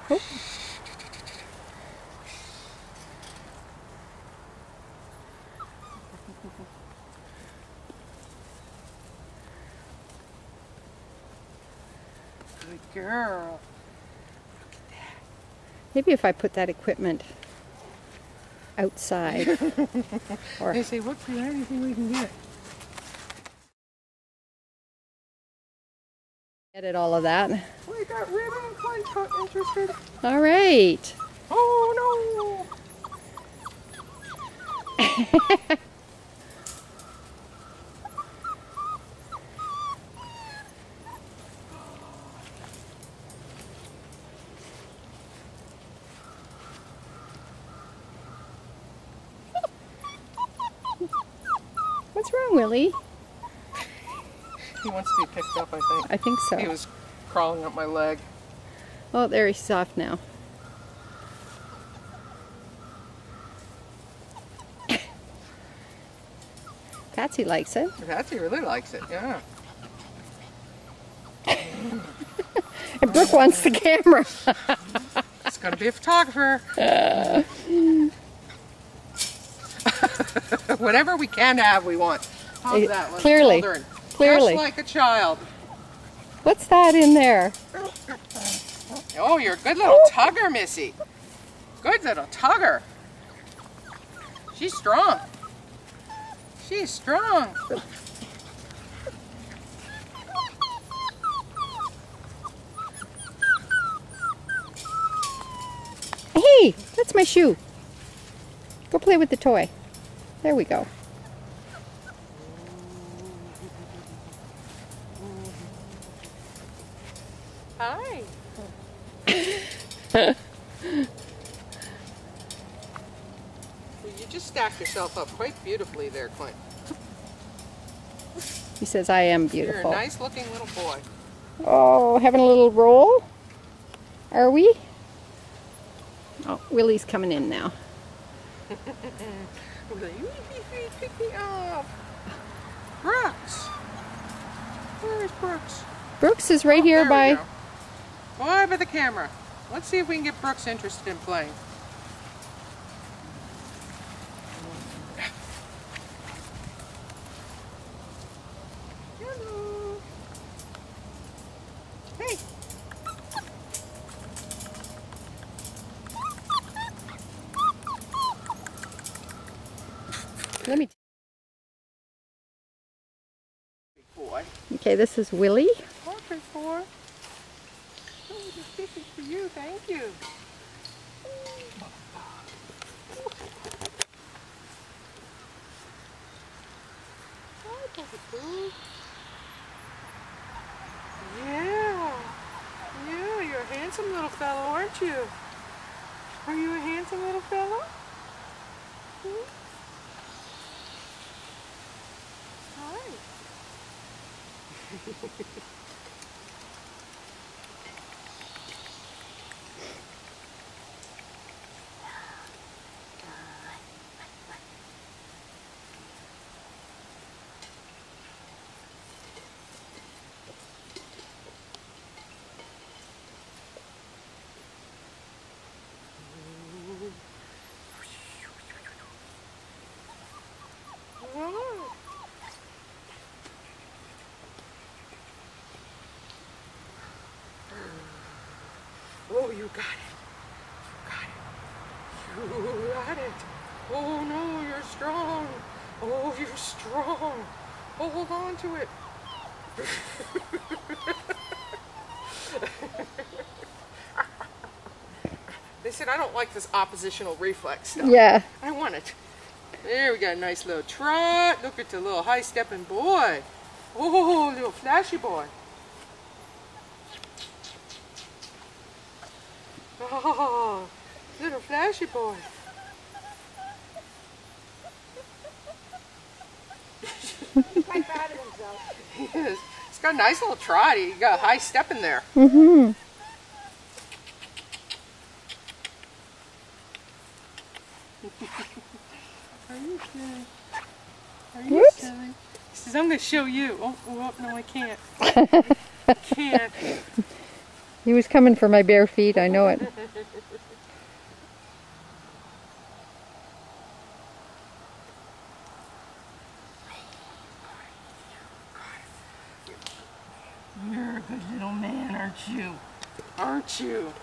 Oh. Good girl. Maybe if I put that equipment outside. Or They say, look for anything we can get. edit all of that. We got ribbon and Clint interested. All right. Oh no! What's wrong, Willie? He wants to be picked up, I think. I think so. He was crawling up my leg. Oh, there he's soft now. Patsy likes it. Patsy really likes it, yeah. And Brooke wants the camera. It's gonna be a photographer. Whatever we can have, we want. How's that one? Clearly. Children. Clearly. Just like a child. What's that in there? Oh, you're a good little tugger, Missy. Good little tugger. She's strong. She's strong. Hey, that's my shoe. Go play with the toy. There we go. Hi. Well, you just stacked yourself up quite beautifully there, Clint. He says I am You're beautiful. a nice looking little boy. Oh, having a little roll? Are we? Oh, Willie's coming in now. Pick me up. Brooks. Where is Brooks? Brooks is right Oh, here there we by... go. Boy, by the camera. Let's see if we can get Brooks interested in playing. Hello. Hey. Let me... Boy. Okay, this is Willie. Okay, boy. Oh, this is for you. Thank you. Hi, Puppy. Yeah. Yeah, you're a handsome little fellow, aren't you? Are you a handsome little fellow? Hmm? Hi. Oh, you got it. You got it. You got it. Oh no, you're strong. Oh, you're strong. Oh, hold on to it. They said I don't like this oppositional reflex stuff. Yeah. I want it. There we got a nice little trot. Look at the little high-stepping boy. Oh, little flashy boy. Oh, little flashy boy. He's quite proud of himself. He is. He's got a nice little trot. He got a high step in there. Mm-hmm. Are you silly? Are you Whoops. silly? He says, I'm going to show you. Oh, no, I can't. I can't. He was coming for my bare feet, I know it. You're a good little man, aren't you? Aren't you?